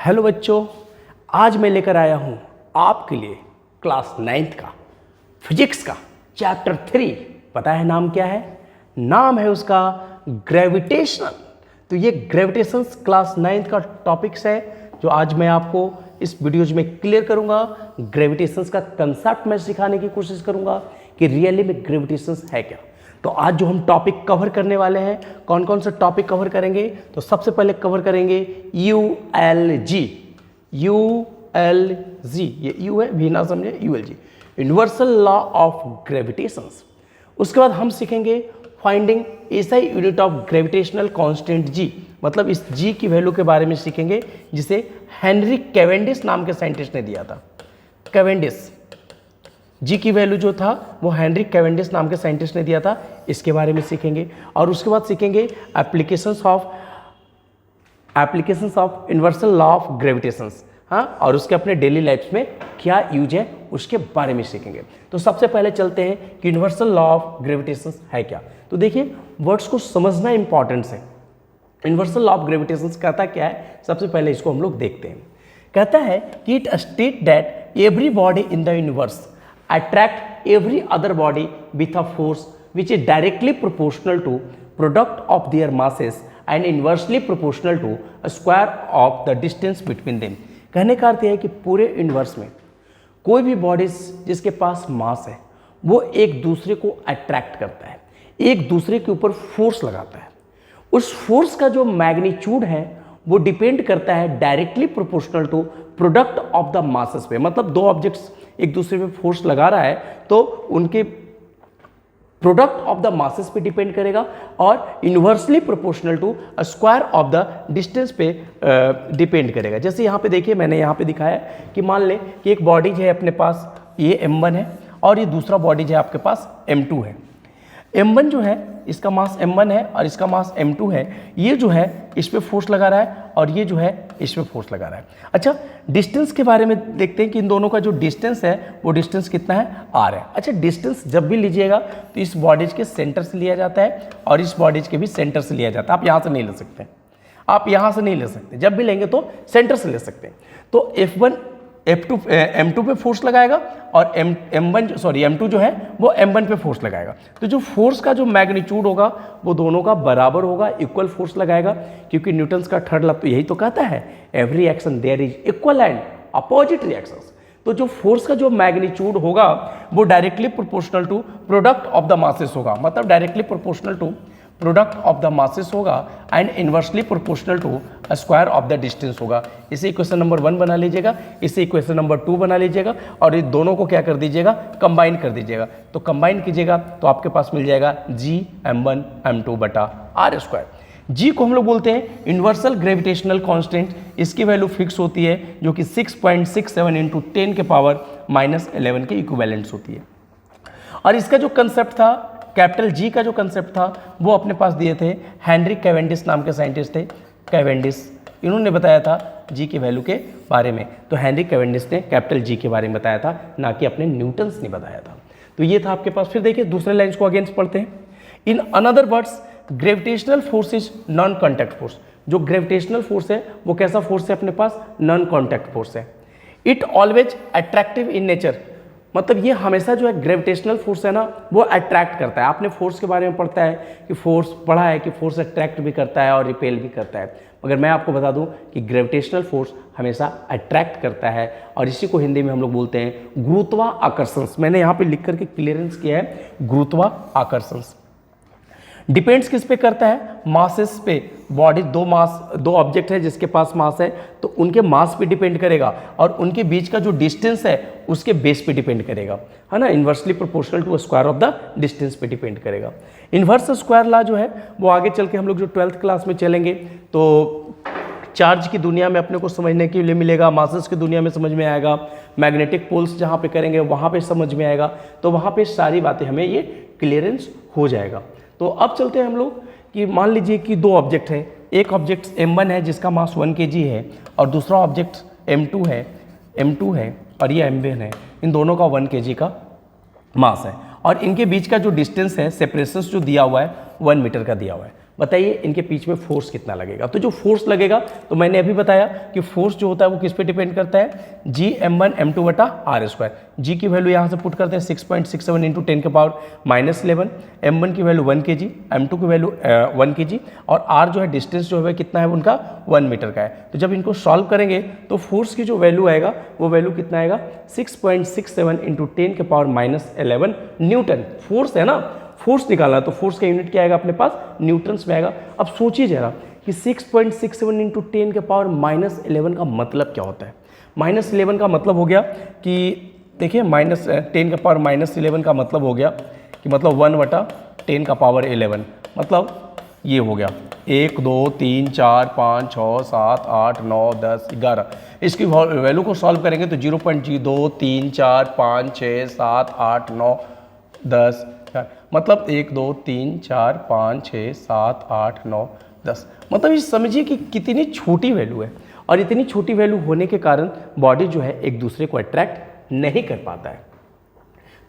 Hello बच्चों, आज मैं लेकर आया हूँ आपके लिए क्लास 9th का फिजिक्स का चैप्टर 3। पता है नाम क्या है? नाम है उसका ग्रेविटेशन। तो ये ग्रेविटेशन क्लास 9th का टॉपिक्स है जो आज मैं आपको इस वीडियोज में क्लियर करूँगा। ग्रेविटेशन का कंसेप्ट मैं सिखाने की कोशिश करूँगा कि रियली में ग्रेविटेशन है क्या। तो आज जो हम टॉपिक कवर करने वाले हैं, कौन कौन से टॉपिक कवर करेंगे? तो सबसे पहले कवर करेंगे ULG। ये यू है, भी ना समझे, ULG universal law of gravitation. उसके बाद हम सीखेंगे finding SI unit of gravitational constant G, मतलब इस G की वैल्यू के बारे में सीखेंगे जिसे हेनरी कैवेंडिश नाम के साइंटिस्ट ने दिया था। कैवेंडिश जी की वैल्यू जो था वो हेनरी कैवेंडिश नाम के साइंटिस्ट ने दिया था, इसके बारे में सीखेंगे। और उसके बाद सीखेंगे applications of universal law of gravitation, हाँ, और उसके अपने डेली लाइफ में क्या यूज है उसके बारे में सीखेंगे। तो सबसे पहले चलते हैं कि यूनिवर्सल लॉ ऑफ ग्रेविटेशन है क्या। तो देखिए, वर्ड्स को समझना इंपॉर्टेंट है। यूनिवर्सल लॉ ऑफ ग्रेविटेशन कहता क्या है, सबसे पहले इसको हम लोग देखते हैं। कहता है कि it state that every body in the universe attract every other body with a force which is directly proportional to product of their masses and inversely proportional to a square of the distance between them। कहने का अर्थ है कि पूरे universe में कोई भी bodies जिसके पास मास है वो एक दूसरे को अट्रैक्ट करता है, एक दूसरे के ऊपर फोर्स लगाता है। उस फोर्स का जो मैग्नीट्यूड है वो डिपेंड करता है directly proportional to product of the masses पे। मतलब दो ऑब्जेक्ट्स एक दूसरे पे फोर्स लगा रहा है तो उनके प्रोडक्ट ऑफ द मासेस पे डिपेंड करेगा और inversely proportional to square of the distance पे डिपेंड करेगा। जैसे यहाँ पे देखिए, मैंने यहाँ पे दिखाया कि मान लें कि एक बॉडी है अपने पास, ये M1 है और ये दूसरा बॉडी है आपके पास M2 है। M1 जो है इसका मास M1 है और इसका मास M2 है। ये जो है इस पे फोर्स लगा रहा है और ये जो है इस पे फोर्स लगा रहा है। अच्छा, डिस्टेंस के बारे में देखते हैं कि इन दोनों का जो डिस्टेंस है वो डिस्टेंस कितना है, R है। अच्छा, डिस्टेंस जब भी लीजिएगा तो इस बॉडीज के सेंटर से लिया जाता है और इस बॉडीज के भी सेंटर से लिया जाता है। आप यहाँ से नहीं ले सकते, आप यहाँ से नहीं ले सकते, जब भी लेंगे तो सेंटर से ले सकते हैं। तो M2 पे फोर्स लगाएगा और M2 जो है वो M1 पे फोर्स लगाएगा। तो जो फोर्स का जो मैग्नीट्यूड होगा वो दोनों का बराबर होगा, इक्वल फोर्स लगाएगा, क्योंकि न्यूटन्स का थर्ड लॉ तो यही तो कहता है, every action there is equal and opposite reactions. तो जो फोर्स का जो मैग्नीट्यूड होगा वो directly proportional to product of the masses होगा, मतलब directly proportional to product of the masses होगा and inversely proportional to square of the distance होगा। इसे इक्वेशन नंबर 1 बना लीजिएगा, इसे इक्वेशन नंबर 2 बना लीजिएगा और ये दोनों को क्या कर दीजिएगा, कंबाइन कर दीजिएगा। तो कंबाइन कीजिएगा तो आपके पास मिल जाएगा Gm1 M2 बटा R²। जी को हम लोग बोलते हैं यूनिवर्सल ग्रेविटेशनल कांस्टेंट। इसकी वैल्यू फिक्स होती है जो कि 6.67 इंटू 10 के पावर -11 के इक्विवेलेंट्स होती है। और इसका जो कंसेप्ट था, कैपिटल G का जो कंसेप्ट था वो अपने पास दिए थे हेनरी कैवेंडिश नाम के साइंटिस्ट थे। कैवेंडिश, इन्होंने बताया था G की वैल्यू के बारे में। तो हेनरी कैवेंडिश ने कैपिटल G के बारे में बताया था, ना कि अपने न्यूटन्स ने बताया था। तो ये था आपके पास। फिर देखिए दूसरे लाइन्स को अगेंस्ट पढ़ते हैं। In another words, gravitational force is non contact force. जो ग्रेविटेशनल फोर्स है वो कैसा फोर्स है अपने पास, नॉन कॉन्टैक्ट फोर्स है। It always attractive in nature, मतलब ये हमेशा जो है ग्रेविटेशनल फोर्स है ना वो अट्रैक्ट करता है। आपने फोर्स के बारे में पढ़ा है कि फोर्स अट्रैक्ट भी करता है और रिपेल भी करता है, मगर मैं आपको बता दूं कि ग्रेविटेशनल फोर्स हमेशा अट्रैक्ट करता है और इसी को हिंदी में हम लोग बोलते हैं गुरुत्वाकर्षण। मैंने यहाँ पे लिख करके क्लियरेंस किया है, गुरुत्वाकर्षण। डिपेंड्स किस पे करता है, मासेस पे। बॉडी दो ऑब्जेक्ट है जिसके पास मास है तो उनके मास पे डिपेंड करेगा और उनके बीच का जो डिस्टेंस है उसके बेस पे डिपेंड करेगा, है ना। Inversely proportional to square of the distance पे डिपेंड करेगा। इन्वर्स स्क्वायर लॉ जो है वो आगे चल के हम लोग जो 12th क्लास में चलेंगे तो चार्ज की दुनिया में अपने को समझने के लिए मिलेगा, मासेस की दुनिया में समझ में आएगा, मैग्नेटिक पोल्स जहाँ पे करेंगे वहाँ पे समझ में आएगा। तो वहाँ पे सारी बातें हमें ये क्लियरेंस हो जाएगा। तो अब चलते हैं हम लोग कि मान लीजिए कि दो ऑब्जेक्ट है, एक ऑब्जेक्ट M1 है जिसका मास 1 kg है और दूसरा ऑब्जेक्ट M2 है और ये M1 है। इन दोनों का 1 kg का मास है और इनके बीच का जो डिस्टेंस है, सेपरेशन जो दिया हुआ है 1 मीटर का दिया हुआ है। बताइए इनके बीच में फोर्स कितना लगेगा। तो जो फोर्स लगेगा तो मैंने अभी बताया कि फोर्स जो होता है वो किस पे डिपेंड करता है, जी m1 m2 बटा आर स्क्वायर। जी की वैल्यू यहाँ से पुट करते हैं 6.67 इंटू 10 के पावर -11, m1 की वैल्यू 1 kg, m2 की वैल्यू 1 kg, और r जो है डिस्टेंस जो है कितना है उनका 1 मीटर का है। तो जब इनको सॉल्व करेंगे तो फोर्स की जो वैल्यू आएगा वो वैल्यू कितना आएगा 6.67 इंटू 10 के पावर -11 न्यूटन। फोर्स है ना, फोर्स निकालना, तो फोर्स का यूनिट क्या आएगा अपने पास, न्यूटन्स में आएगा। अब सोचिए जरा कि 6.67 इंटू 10 के पावर -11 का मतलब क्या होता है। -11 का मतलब हो गया कि देखिए -10 का पावर -11 का मतलब हो गया कि मतलब 1/10 का पावर 11, मतलब ये हो गया 1 2 3 4 5 6 7 8 9 10 11। इसकी वैल्यू को सॉल्व करेंगे तो 0.2 3 4 5 6 7 8 9 10 मतलब 1 2 3 4 5 6 7 8 9 10। मतलब ये समझिए कि कितनी छोटी वैल्यू है, और इतनी छोटी वैल्यू होने के कारण बॉडी जो है एक दूसरे को अट्रैक्ट नहीं कर पाता है।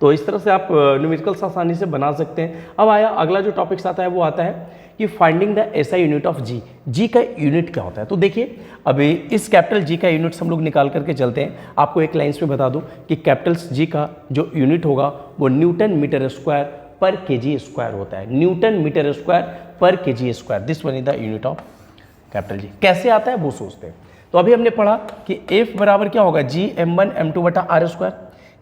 तो इस तरह से आप न्यूमेरिकल्स आसानी से बना सकते हैं। अब आया अगला जो टॉपिक्स आता है वो आता है कि finding the SI unit of G. G का यूनिट क्या होता है। तो देखिए अभी इस कैपिटल जी का यूनिट्स हम लोग निकाल करके चलते हैं। आपको एक लाइन्स में बता दूं कि कैपिटल जी का जो यूनिट होगा वो न्यूटन मीटर स्क्वायर पर केजी स्क्वायर होता है। न्यूटन मीटर स्क्वायर पर KG square, this one is the unit of capital G. कैसे आता है वो सोचते हैं। तो अभी हमने पढ़ा कि F बराबर क्या होगा, जी m1 m2 बटा आर स्क्वायर।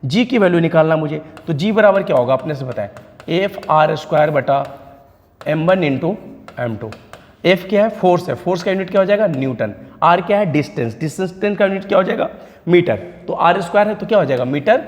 जी की वैल्यू निकालना मुझे, तो जी बराबर क्या होगा अपने से बताएं, एफ आर स्क्वायर बटा m1 इंटू m2। एफ क्या है, फोर्स है, फोर्स का यूनिट क्या हो जाएगा न्यूटन। आर क्या है, डिस्टेंस, डिस्टेंस का यूनिट क्या हो जाएगा मीटर। तो आर स्क्वायर है तो क्या हो जाएगा मीटर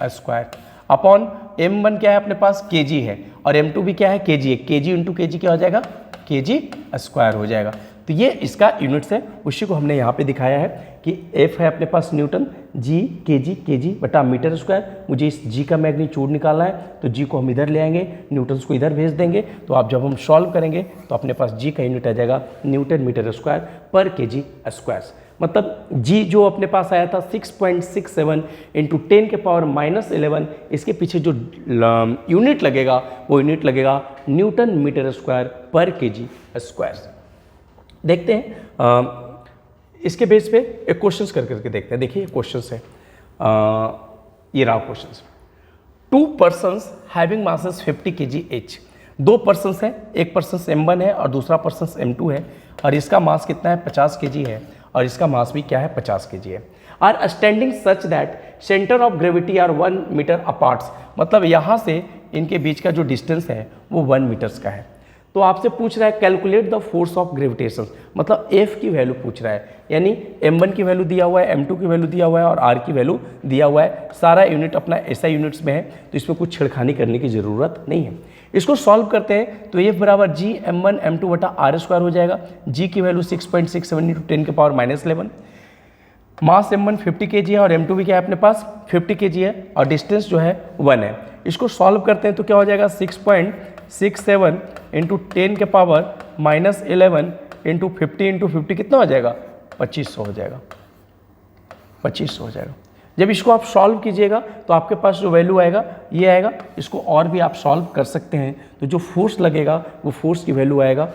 स्क्वायर, अपॉन m1 क्या है अपने पास केजी है, और m2 भी क्या है केजी है। केजी इंटू केजी क्या हो जाएगा केजी स्क्वायर हो जाएगा। तो ये इसका यूनिट्स है, उसी को हमने यहाँ पे दिखाया है कि F है अपने पास न्यूटन, जी केजी बटा मीटर स्क्वायर। मुझे इस जी का मैग्नीट्यूड निकालना है, तो जी को हम इधर ले आएंगे, न्यूटन्स को इधर भेज देंगे। तो आप जब हम सॉल्व करेंगे तो अपने पास जी का यूनिट आ जाएगा न्यूटन मीटर स्क्वायर पर केजी स्क्वायर। मतलब जी जो अपने पास आया था 6.67 इंटू 10 के पावर -11, इसके पीछे जो यूनिट लगेगा वो यूनिट लगेगा न्यूटन मीटर स्क्वायर पर केजी स्क्वायर। देखते हैं इसके बेस पे एक क्वेश्चन करके देखते हैं। देखिए क्वेश्चन है, ये रहा question. 2 persons having masses 50 kg each। 2 persons हैं, एक पर्सन m1 है और दूसरा पर्सन m2 है, और इसका मास कितना है 50 kg है, और इसका मास भी क्या है 50 kg है। Are standing such that centre of gravity are 1 metre aparts. मतलब यहाँ से इनके बीच का जो डिस्टेंस है वो 1 मीटर्स का है। तो आपसे पूछ रहा है calculate the force of gravitation, मतलब F की वैल्यू पूछ रहा है, यानी m1 की वैल्यू दिया हुआ है, m2 की वैल्यू दिया हुआ है और r की वैल्यू दिया हुआ है। सारा यूनिट अपना ऐसा यूनिट्स में है, तो इसमें कुछ छेड़खानी करने की ज़रूरत नहीं है। इसको सॉल्व करते हैं तो F बराबर जी m1 m2 बटा आर स्क्वायर हो जाएगा। जी की वैल्यू 6.67 इंटू 10 के पावर -11, मास m1 50 kg है और m2 भी क्या है अपने पास 50 kg है, और डिस्टेंस जो है 1 है। इसको सॉल्व करते हैं तो क्या हो जाएगा 6.67 इंटू 10 के पावर -11 इंटू 50 कितना हो जाएगा 2500 हो जाएगा, 2500 हो जाएगा। जब इसको आप सॉल्व कीजिएगा तो आपके पास जो वैल्यू आएगा ये आएगा। इसको और भी आप सॉल्व कर सकते हैं, तो जो फोर्स लगेगा वो फोर्स की वैल्यू आएगा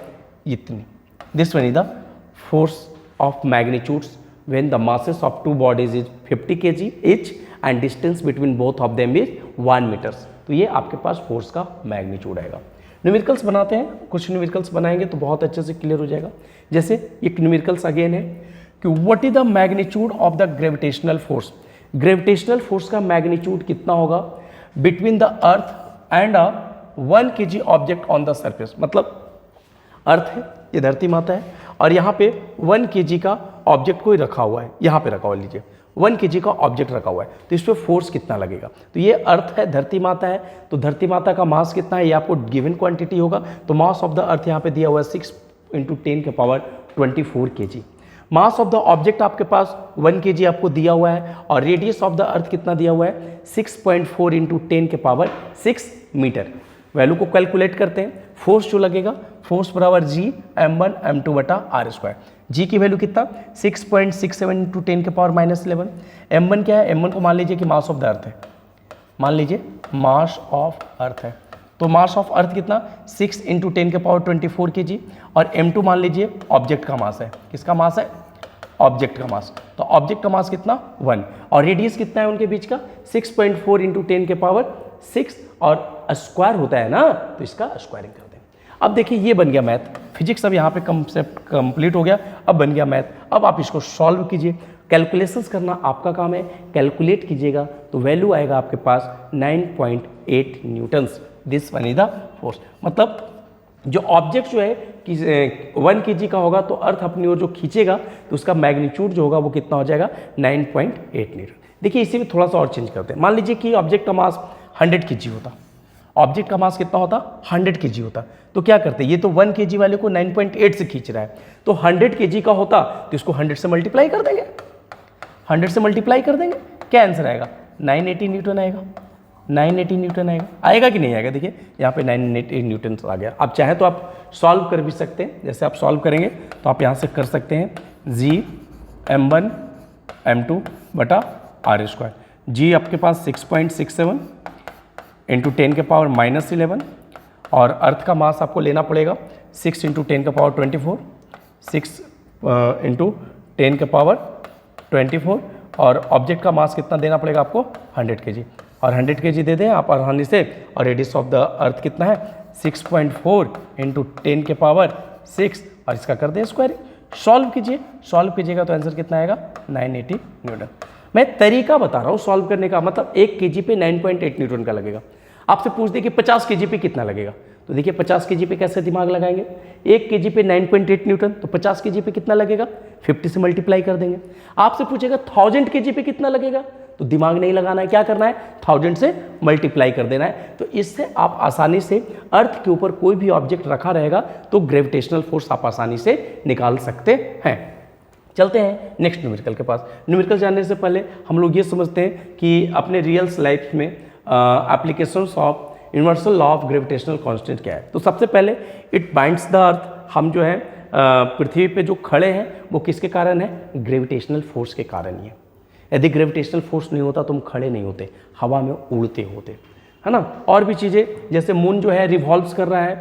इतनी। This one is the force of magnitudes when the masses of two bodies is 50 kg each and distance between both of them is 1 meters। तो ये आपके पास फोर्स का मैग्नीट्यूड आएगा। न्यूमेरिकल्स बनाते हैं, कुछ न्यूमेरिकल्स बनाएंगे तो बहुत अच्छे से क्लियर हो जाएगा। जैसे एक न्यूमेरिकल्स अगेन है कि what is the magnitude of the gravitational force. Gravitational force का मैग्नीट्यूड कितना होगा between the earth and a 1 kg object on the surface. मतलब अर्थ है, ये धरती माता है, और यहाँ पे 1 kg का ऑब्जेक्ट कोई रखा हुआ है, यहाँ पे रखा हुआ लीजिए 1 kg का ऑब्जेक्ट रखा हुआ है, तो इस पर फोर्स कितना लगेगा। तो ये अर्थ है, धरती माता है, तो धरती माता का मास कितना है ये आपको गिवन क्वांटिटी होगा। तो मास ऑफ द अर्थ यहाँ पे दिया हुआ है 6 इंटू 10 के power 24 kg। Mass of the object आपके पास 1 kg आपको दिया हुआ है, और रेडियस ऑफ द अर्थ कितना दिया हुआ है 6.4 इंटू 10 के पावर 6 मीटर। वैल्यू को कैलकुलेट करते हैं। फोर्स जो लगेगा, फोर्स बराबर जी m1 m2 बटा आर स्क्वायर। जी की वैल्यू कितना 6.67 इंटू 10 के पावर -11। m1 क्या है, m1 को मान लीजिए कि मास ऑफ द अर्थ है, मान लीजिए मास ऑफ अर्थ है, तो मास ऑफ अर्थ कितना 6 × 10⁻24 kg और m2 मान लीजिए ऑब्जेक्ट का मास है। किसका मास है? ऑब्जेक्ट का मास। तो ऑब्जेक्ट का मास कितना 1 और रेडियस कितना है उनके बीच का 6.4 × 10⁻6 और स्क्वायर होता है ना, तो इसका स्क्वायरिंग कर दें। अब देखिए ये बन गया मैथ, फिजिक्स अब यहाँ पे कंसेप्ट कंप्लीट हो गया, अब बन गया मैथ। अब आप इसको सॉल्व कीजिए, कैलकुलेशंस करना आपका काम है, कैलकुलेट कीजिएगा तो वैल्यू आएगा आपके पास 9.8 Newton's. This one is the force. मतलब जो ऑब्जेक्ट जो है कि 1 kg का होगा तो अर्थ अपनी ओर जो खींचेगा तो उसका मैग्नीट्यूड जो होगा वो कितना हो जाएगा 9.8 न्यूटन। देखिए इसी में थोड़ा सा और चेंज करते हैं। मान लीजिए कि ऑब्जेक्ट का मास 100 kg होता, ऑब्जेक्ट का मास कितना होता 100 kg होता, तो क्या करते, ये तो 1 kg वाले को 9.8 से खींच रहा है, तो 100 kg का होता तो इसको 100 से मल्टीप्लाई कर देंगे, 100 से मल्टीप्लाई कर देंगे, क्या आंसर आएगा 980 न्यूटन आएगा। 980 न्यूटन आएगा कि नहीं आएगा? देखिए यहाँ पे 980 न्यूटन आ गया। आप चाहे तो आप सॉल्व कर भी सकते हैं, जैसे आप सॉल्व करेंगे तो आप यहाँ से कर सकते हैं जी m1 m2 बटा r²। जी आपके पास 6.67 × 10⁻−11 और अर्थ का मास आपको लेना पड़ेगा 6 × 10⁻24, 6 × 10⁻24 और ऑब्जेक्ट का मास कितना देना पड़ेगा आपको 100 kg और 100 kg दे दें आप आसानी से। और रेडियस ऑफ द अर्थ कितना है 6.4 × 10⁻6 और इसका कर दें स्क्वायरिंग। सॉल्व कीजिए, सॉल्व कीजिएगा तो आंसर कितना आएगा 980 न्यूटन। मैं तरीका बता रहा हूँ सॉल्व करने का, मतलब 1 kg पे 9.8 न्यूटन का लगेगा। आपसे पूछ दे कि 50 kg पे कितना लगेगा, तो देखिए 50 kg पे कैसे दिमाग लगाएंगे, 1 kg पे 9.8 न्यूटन तो 50 kg पे कितना लगेगा 50 से मल्टीप्लाई कर देंगे। आपसे पूछेगा 1000 kg पे कितना लगेगा, तो दिमाग नहीं लगाना है, क्या करना है 1000 से मल्टीप्लाई कर देना है। तो इससे आप आसानी से अर्थ के ऊपर कोई भी ऑब्जेक्ट रखा रहेगा तो ग्रेविटेशनल फोर्स आप आसानी से निकाल सकते हैं। चलते हैं नेक्स्ट न्यूमेरिकल के पास। न्यूमेरिकल जानने से पहले हम लोग ये समझते हैं कि अपने रियल लाइफ में applications of universal law of gravitational constant क्या है। तो सबसे पहले इट बाइंड्स द अर्थ, हम जो है पृथ्वी पे जो खड़े हैं वो किसके कारण है, ग्रेविटेशनल फोर्स के कारण ही है। यदि ग्रेविटेशनल फोर्स नहीं होता तो हम खड़े नहीं होते, हवा में उड़ते होते, है ना। और भी चीज़ें जैसे मून जो है रिवॉल्व्स कर रहा है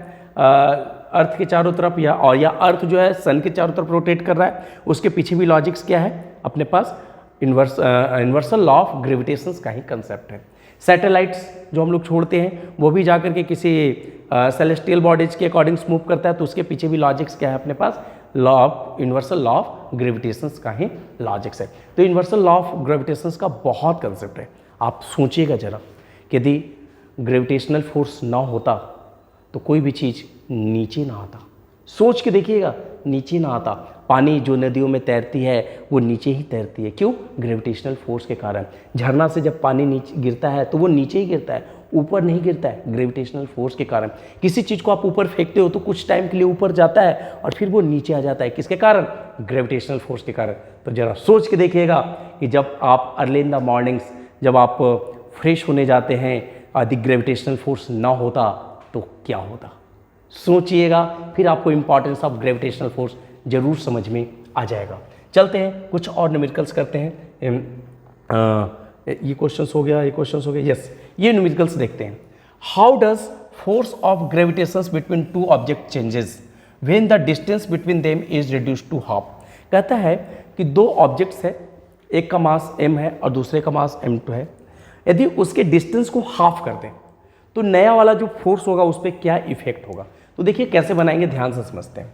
अर्थ के चारों तरफ, या अर्थ जो है सन के चारों तरफ रोटेट कर रहा है, उसके पीछे भी लॉजिक्स क्या है अपने पास, यूनिवर्सल लॉ ऑफ ग्रेविटेशंस का ही कंसेप्ट है। सैटेलाइट्स जो हम लोग छोड़ते हैं वो भी जाकर के किसी सेलेस्टियल बॉडीज के अकॉर्डिंग मूव करता है, तो उसके पीछे भी लॉजिक्स क्या है अपने पास, law of universal law of gravitations का ही लॉजिक्स है। तो यूनिवर्सल लॉ ऑफ ग्रेविटेशंस का बहुत कंसेप्ट है। आप सोचिएगा जरा कि यदि ग्रेविटेशनल फोर्स ना होता तो कोई भी चीज़ नीचे ना आता। सोच के देखिएगा, नीचे ना आता। पानी जो नदियों में तैरती है वो नीचे ही तैरती है, क्यों, ग्रेविटेशनल फोर्स के कारण। झरना से जब पानी नीचे गिरता है तो वो नीचे ही गिरता है, ऊपर नहीं गिरता है, ग्रेविटेशनल फोर्स के कारण। किसी चीज़ को आप ऊपर फेंकते हो तो कुछ टाइम के लिए ऊपर जाता है और फिर वो नीचे आ जाता है, किसके कारण, ग्रेविटेशनल फोर्स के कारण। तो जरा सोच के देखिएगा कि जब आप अर्ली इन द मॉर्निंग्स जब आप फ्रेश होने जाते हैं, यदि ग्रेविटेशनल फोर्स ना होता तो क्या होता, सोचिएगा, फिर आपको इंपॉर्टेंस ऑफ ग्रेविटेशनल फोर्स जरूर समझ में आ जाएगा। चलते हैं कुछ और न्यूमेरिकल्स करते हैं। ये क्वेश्चंस हो गया, ये क्वेश्चंस हो गया, यस, ये न्यूमेरिकल्स देखते हैं। How does force of gravitations between two object changes when the distance between them is reduced to half. कहता है कि दो ऑब्जेक्ट्स है, एक का मास m है और दूसरे का मास m2 है, यदि उसके डिस्टेंस को हाफ कर दें तो नया वाला जो फोर्स होगा उस पर क्या इफेक्ट होगा। तो देखिए कैसे बनाएंगे, ध्यान से समझते हैं।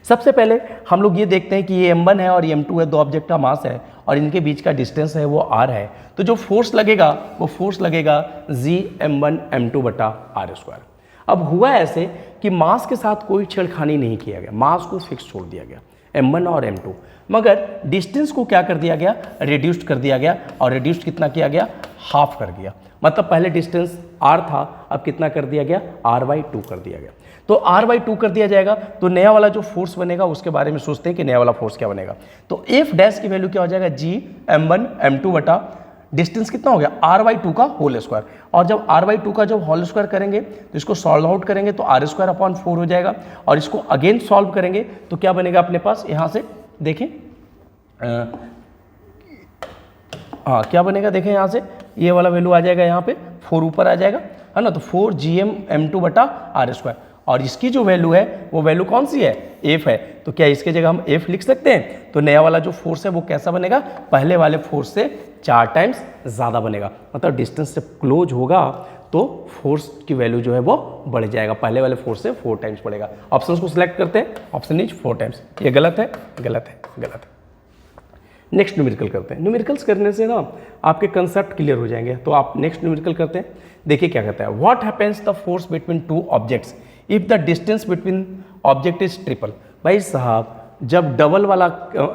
सबसे पहले हम लोग ये देखते हैं कि ये m1 है और ये m2 है, दो ऑब्जेक्ट का मास है और इनके बीच का डिस्टेंस है वो r है। तो जो फोर्स लगेगा वो फोर्स लगेगा Gm1 m2 बटा r²। अब हुआ ऐसे कि मास के साथ कोई छेड़खानी नहीं किया गया, मास को फिक्स छोड़ दिया गया m1 और m2, मगर डिस्टेंस को क्या कर दिया गया, रिड्यूस्ड कर दिया गया। और रिड्यूस्ड कितना किया गया, हाफ कर दिया। मतलब पहले डिस्टेंस r था, अब कितना कर दिया गया, r/2 कर दिया गया। तो r/2 कर दिया जाएगा तो नया वाला जो फोर्स बनेगा उसके बारे में सोचते हैं कि नया वाला फोर्स क्या बनेगा। तो f डैश की वैल्यू क्या हो जाएगा, Gm1 m2 बटा डिस्टेंस कितना हो गया, r/2 का होल स्क्वायर। और जब r/2 का जब होल स्क्वायर करेंगे तो इसको सॉल्व आउट करेंगे तो r²/4 हो जाएगा। और इसको अगेन सॉल्व करेंगे तो क्या बनेगा अपने पास, यहाँ से देखें, हाँ क्या बनेगा, देखें यहाँ से ये वाला वैल्यू आ जाएगा यहाँ पे 4 ऊपर आ जाएगा, है ना, तो 4gm_m2/r²। और इसकी जो वैल्यू है वो वैल्यू कौन सी है, F है, तो क्या इसके जगह हम F लिख सकते हैं। तो नया वाला जो फोर्स है वो कैसा बनेगा, पहले वाले फोर्स से 4 टाइम्स ज़्यादा बनेगा, मतलब डिस्टेंस से क्लोज होगा तो फोर्स की वैल्यू जो है वो बढ़ जाएगा, पहले वाले फोर्स से 4 टाइम्स बढ़ेगा। ऑप्शन को सिलेक्ट करते हैं, ऑप्शन इज 4 टाइम्स। ये गलत है, गलत है, गलत है। नेक्स्ट न्यूमेरिकल करते हैं। न्यूमेरिकल्स करने से ना आपके कंसेप्ट क्लियर हो जाएंगे। तो आप नेक्स्ट न्यूमेरिकल करते हैं। देखिए क्या कहता है, what happens the force between 2 objects if the distance between object is triple. भाई साहब जब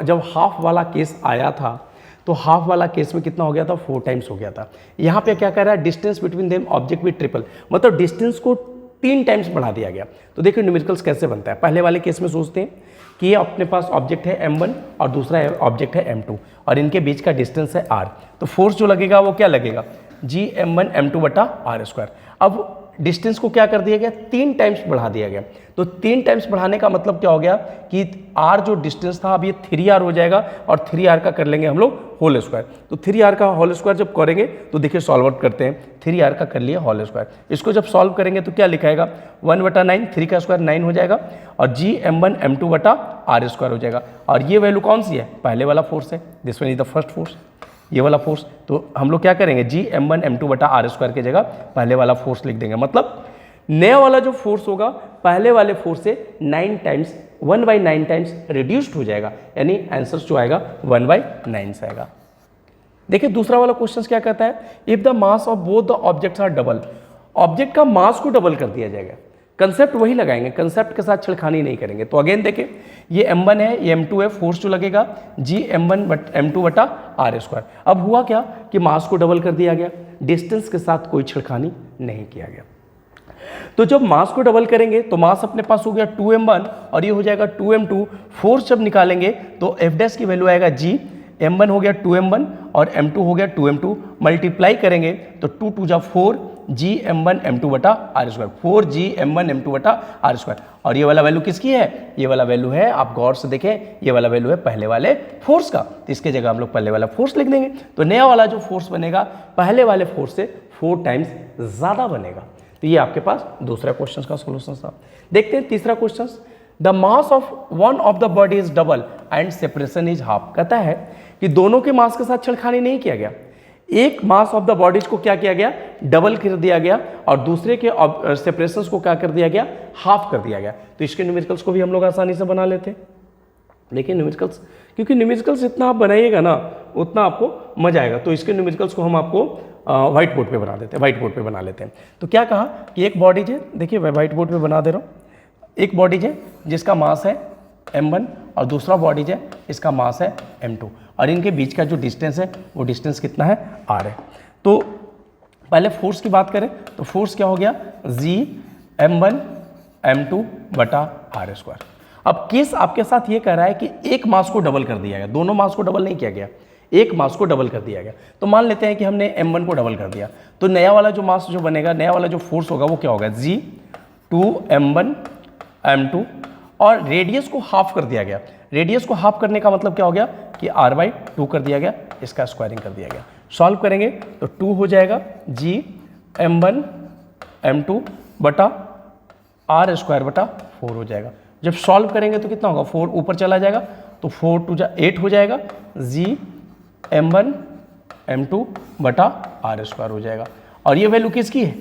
जब हाफ वाला केस आया था तो हाफ वाला केस में कितना हो गया था, 4 टाइम्स हो गया था। यहाँ पे क्या कह रहा है, डिस्टेंस बिटवीन देम ऑब्जेक्ट भी ट्रिपल, मतलब डिस्टेंस को 3 टाइम्स बढ़ा दिया गया। तो देखिए न्यूमेरिकल्स कैसे बनता है। पहले वाले केस में सोचते हैं कि ये अपने पास ऑब्जेक्ट है m1 और दूसरा ऑब्जेक्ट है m2 और इनके बीच का डिस्टेंस है r। तो फोर्स जो लगेगा वो क्या लगेगा, gm1m2/r²। अब डिस्टेंस को क्या कर दिया गया, 3 टाइम्स बढ़ा दिया गया। तो 3 टाइम्स बढ़ाने का मतलब क्या हो गया कि r जो डिस्टेंस था अब ये 3r हो जाएगा और 3r का कर लेंगे हम लोग होल स्क्वायर। तो 3r का होल स्क्वायर जब करेंगे तो देखिए सॉल्व आउट करते हैं, 3r का कर लिया होल स्क्वायर। इसको जब सॉल्व करेंगे तो क्या लिखाएगा, 1/9, 3 का स्क्वायर 9 हो जाएगा और gm1m2/r² हो जाएगा। और ये वैल्यू कौन सी है, पहले वाला फोर्स है, this one is the first force, ये वाला फोर्स। तो हम लोग क्या करेंगे, gm1m2/r² की जगह पहले वाला फोर्स लिख देंगे। मतलब नया वाला जो फोर्स होगा पहले वाले फोर्स से 9 टाइम्स 1/9 टाइम्स रिड्यूस्ड हो जाएगा, यानी आंसर जो आएगा 1/9 से आएगा। देखिए दूसरा वाला क्वेश्चन क्या कहता है, if the mass of both the objects are double, object का मास को डबल कर दिया जाएगा। कंसेप्ट वही लगाएंगे, कंसेप्ट के साथ छेड़खानी नहीं करेंगे। तो अगेन देखें, ये m1 है, ये m2 है, फोर्स जो लगेगा gm1m2/r²। अब हुआ क्या कि मास को डबल कर दिया गया, डिस्टेंस के साथ कोई छेड़खानी नहीं किया गया। तो जब मास को डबल करेंगे तो मास अपने पास हो गया 2m1 और ये हो जाएगा 2m2। फोर्स जब निकालेंगे तो F' की वैल्यू आएगा g, m1 हो गया 2m1 और m2 हो गया 2m2, मल्टीप्लाई करेंगे तो 2 2 जा 4 gm1m2/r², 4gm1m2/r²। और ये वाला वैल्यू किसकी है, ये वाला वैल्यू है, आप गौर से देखें, ये वाला वैल्यू है पहले वाले फोर्स का। तो इसके जगह हम लोग पहले वाला फोर्स लिख देंगे। तो नया वाला जो फोर्स बनेगा पहले वाले फोर्स से 4 टाइम्स ज़्यादा बनेगा। तो ये आपके पास दूसरा क्वेश्चन का सोल्यूशन था। देखते हैं तीसरा question, the mass of one of the body is double and separation is half. कहता है कि दोनों के मास के साथ छेड़खानी नहीं किया गया, एक मास ऑफ द बॉडीज को क्या किया गया, डबल कर दिया गया और दूसरे के सेपरेशंस को क्या कर दिया गया, हाफ कर दिया गया। तो इसके न्यूमेरिकल्स को भी हम लोग आसानी से बना लेते हैं। देखिए न्यूमेरिकल्स, क्योंकि न्यूमेरिकल्स जितना आप बनाइएगा ना उतना आपको मजा आएगा। तो इसके न्यूमेरिकल्स को हम आपको व्हाइट बोर्ड पे बना देते हैं, व्हाइट बोर्ड पे बना लेते हैं। तो क्या कहा कि एक बॉडीज है, देखिए मैं व्हाइट बोर्ड पे बना दे रहा हूँ, एक बॉडीज है जिसका मास है m1 और दूसरा बॉडीज है इसका मास है m2 और इनके बीच का जो डिस्टेंस है वो डिस्टेंस कितना है, r है। तो पहले फोर्स की बात करें तो फोर्स क्या हो गया, gm1m2/r²। अब केस आपके साथ ये कह रहा है कि एक मास को डबल कर दिया गया, दोनों मास को डबल नहीं किया गया, एक मास को डबल कर दिया गया। तो मान लेते हैं कि हमने m1 को डबल कर दिया, तो नया वाला जो मास जो बनेगा, नया वाला जो फोर्स होगा वो क्या होगा, g2m1m2 और रेडियस को हाफ कर दिया गया। रेडियस को हाफ करने का मतलब क्या हो गया कि r/2 कर दिया गया, इसका स्क्वायरिंग कर दिया गया। सॉल्व करेंगे तो 2 हो जाएगा gm1m2/r²/4 हो जाएगा। जब सॉल्व करेंगे तो कितना होगा, 4 ऊपर चला जाएगा तो 4 2 जा 8 हो जाएगा, gm1m2/r² हो जाएगा। और ये वैल्यू किसकी है,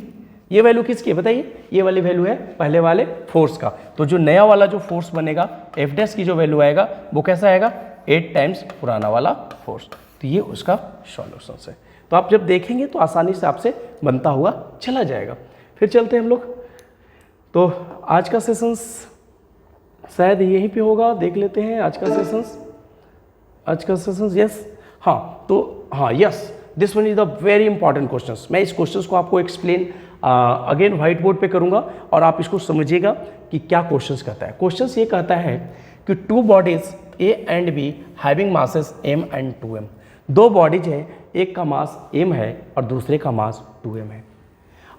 ये वैल्यू किसकी है बताइए, ये वाली वैल्यू है पहले वाले फोर्स का। तो जो नया वाला जो फोर्स बनेगा F' की जो वैल्यू आएगा वो कैसा आएगा, 8 टाइम्स पुराना वाला फोर्स। तो ये उसका सॉल्यूशन है। तो आप जब देखेंगे तो आसानी से आपसे बनता हुआ चला जाएगा। फिर चलते हैं हम लोग, तो आज का सेशंस शायद यहीं पे होगा, देख लेते हैं आज का सेशंस। यस, हाँ, तो हाँ, yes, this one is the very important question. मैं इस क्वेश्चन को आपको एक्सप्लेन अगेन व्हाइट बोर्ड पे करूंगा और आप इसको समझिएगा कि क्या क्वेश्चन कहता है। क्वेश्चन ये कहता है कि 2 bodies A and B having masses m and 2m। 2 bodies है, एक का मास m है और दूसरे का मास 2m है,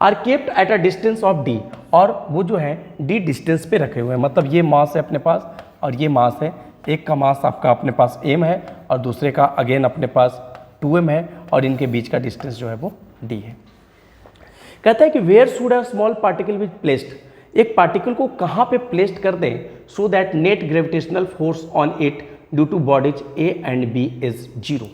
are kept at a distance of d, और वो जो है d डिस्टेंस पे रखे हुए हैं। मतलब ये मास है अपने पास और ये मास है, एक का मास आपका अपने पास m है और दूसरे का अगेन अपने पास 2m है और इनके बीच का डिस्टेंस जो है वो d है। कहता है कि where should a small particle be placed, एक पार्टिकल को कहाँ पे प्लेस्ड कर दें so that net gravitational force on it due to bodies A and B is 0।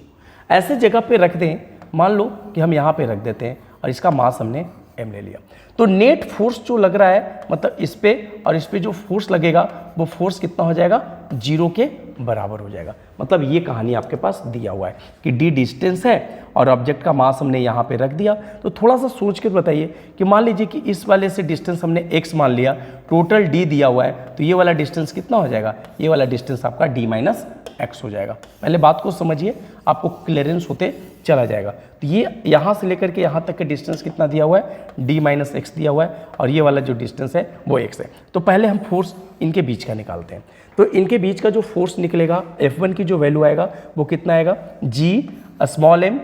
ऐसे जगह पे रख दें, मान लो कि हम यहाँ पे रख देते हैं और इसका मास हमने m ले लिया, तो नेट फोर्स जो लग रहा है मतलब इस पे और इस पे जो फोर्स लगेगा वो फोर्स कितना हो जाएगा, 0 के बराबर हो जाएगा। मतलब ये कहानी आपके पास दिया हुआ है कि d डिस्टेंस है और ऑब्जेक्ट का मास हमने यहाँ पे रख दिया। तो थोड़ा सा सोच के बताइए कि मान लीजिए कि इस वाले से डिस्टेंस हमने x मान लिया, टोटल d दिया हुआ है, तो ये वाला डिस्टेंस कितना हो जाएगा, ये वाला डिस्टेंस आपका d माइनस एक्स हो जाएगा। पहले बात को समझिए, आपको क्लियरेंस होते चला जाएगा। तो ये यहाँ से लेकर के यहाँ तक का डिस्टेंस कितना दिया हुआ है, d माइनस एक्स दिया हुआ है और ये वाला जो डिस्टेंस है वो x है। तो पहले हम फोर्स इनके बीच का निकालते हैं। तो इनके बीच का जो फोर्स निकलेगा, F1 की जो वैल्यू आएगा वो कितना आएगा, g small m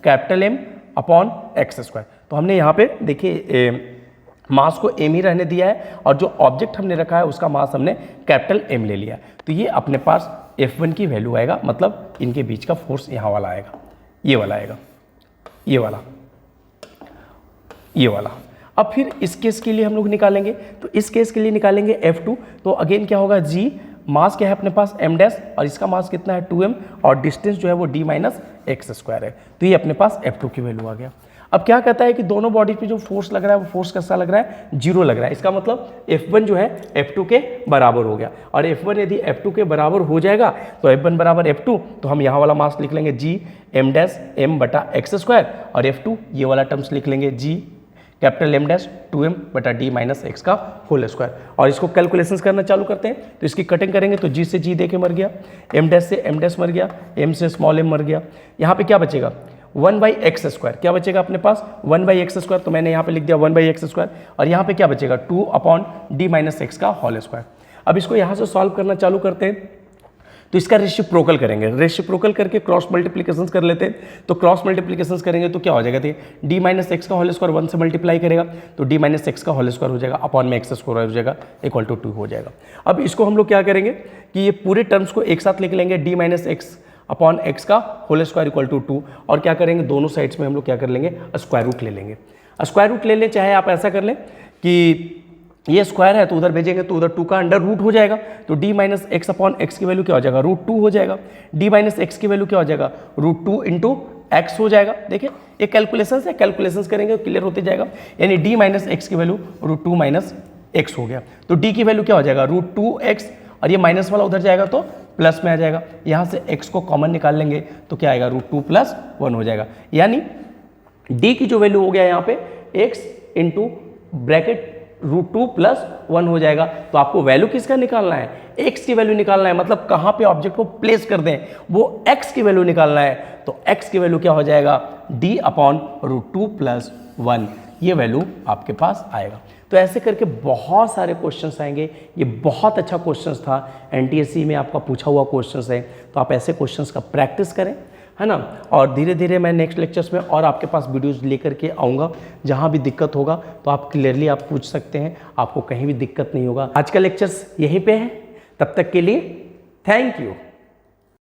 capital M upon x square. तो हमने यहाँ पे देखिए मास को m ही रहने दिया है और जो ऑब्जेक्ट हमने रखा है उसका मास हमने कैपिटल M ले लिया। तो ये अपने पास F1 की वैल्यू आएगा, मतलब इनके बीच का फोर्स यहाँ वाला आएगा, ये वाला आएगा, ये वाला, ये वाला। अब फिर इस केस के लिए हम लोग निकालेंगे, तो इस केस के लिए निकालेंगे F2। तो अगेन क्या होगा, g मास क्या है अपने पास m डैश और इसका मास कितना है 2m और डिस्टेंस जो है वो d माइनस एक्स स्क्वायर है। तो ये अपने पास F2 की वैल्यू आ गया। अब क्या कहता है कि दोनों बॉडी पे जो फोर्स लग रहा है वो फोर्स कैसा लग रहा है, 0 लग रहा है। इसका मतलब F1 जो है F2 के बराबर हो गया और F1 यदि F2 के बराबर हो जाएगा तो F1 बराबर F2, तो हम यहाँ वाला मास लिख लेंगे g m डैश m बटा एक्स स्क्वायर और F2 ये वाला टर्म्स लिख लेंगे g capital M dash 2m बटा d माइनस एक्स का होल स्क्वायर। और इसको कैलकुलेशंस करना चालू करते हैं। तो इसकी कटिंग करेंगे तो g से g दे के मर गया, m डैश से m डैश मर गया, m से स्मॉल m मर गया। यहाँ पे क्या बचेगा, 1/x स्क्वायर, क्या बचेगा अपने पास 1/x स्क्वायर, तो मैंने यहाँ पे लिख दिया 1/x स्क्वायर और यहाँ पे क्या बचेगा 2 अपॉन d माइनस एक्स का होल स्क्वायर। अब इसको यहाँ से सॉल्व करना चालू करते हैं। तो इसका रेसिप्रोकल करेंगे, रेसिप्रोकल करके क्रॉस मल्टीप्लिकेशंस कर लेते हैं। तो क्रॉस मल्टीप्लिकेशंस करेंगे तो क्या हो जाएगा, देखिए d माइनस एक्स का होल स्क्वायर 1 से मल्टीप्लाई करेगा तो d माइनस एक्स का होल स्क्वायर हो जाएगा अपॉन में एक्स स्क्वायर हो जाएगा इक्वल टू 2 हो जाएगा। अब इसको हम लोग क्या करेंगे कि ये पूरे टर्म्स को एक साथ लिख लेंगे, d minus x upon x का होल स्क्वायर इक्वल टू 2 और क्या करेंगे दोनों साइड्स में हम लोग क्या कर लेंगे, स्क्वायर रूट ले लेंगे। स्क्वायर रूट ले लें, चाहे आप ऐसा कर लें कि ये स्क्वायर है तो उधर भेजेंगे तो उधर 2 का अंडर रूट हो जाएगा, तो d minus x upon x की वैल्यू क्या हो जाएगा, √2 हो जाएगा। d माइनस एक्स की वैल्यू क्या हो जाएगा, √2 इंटू एक्स हो जाएगा। देखिए ये कैलकुलेशन है, कैलकुलेशंस करेंगे क्लियर होते जाएगा। यानी d माइनस एक्स की वैल्यू √2 माइनस एक्स हो गया। तो d की वैल्यू क्या हो जाएगा, √2x और ये माइनस वाला उधर जाएगा तो प्लस में आ जाएगा। यहाँ से x को कॉमन निकाल लेंगे तो क्या आएगा, √2 + 1 हो जाएगा। यानी d की जो वैल्यू हो गया यहाँ पे x इंटू ब्रैकेट √2 + 1 हो जाएगा। तो आपको वैल्यू किसका निकालना है, x की वैल्यू निकालना है, मतलब कहाँ पे ऑब्जेक्ट को प्लेस कर दें वो x की वैल्यू निकालना है। तो x की वैल्यू क्या हो जाएगा, d अपॉन √2 + 1, ये वैल्यू आपके पास आएगा। तो ऐसे करके बहुत सारे क्वेश्चंस आएंगे। ये बहुत अच्छा क्वेश्चंस था, NTSC में आपका पूछा हुआ क्वेश्चंस है, तो आप ऐसे क्वेश्चंस का प्रैक्टिस करें, है ना। और धीरे धीरे मैं नेक्स्ट लेक्चर्स में और आपके पास वीडियोस लेकर के आऊँगा। जहाँ भी दिक्कत होगा तो आप क्लियरली आप पूछ सकते हैं, आपको कहीं भी दिक्कत नहीं होगा। आज का लेक्चर्स यहीं पे है, तब तक के लिए थैंक यू।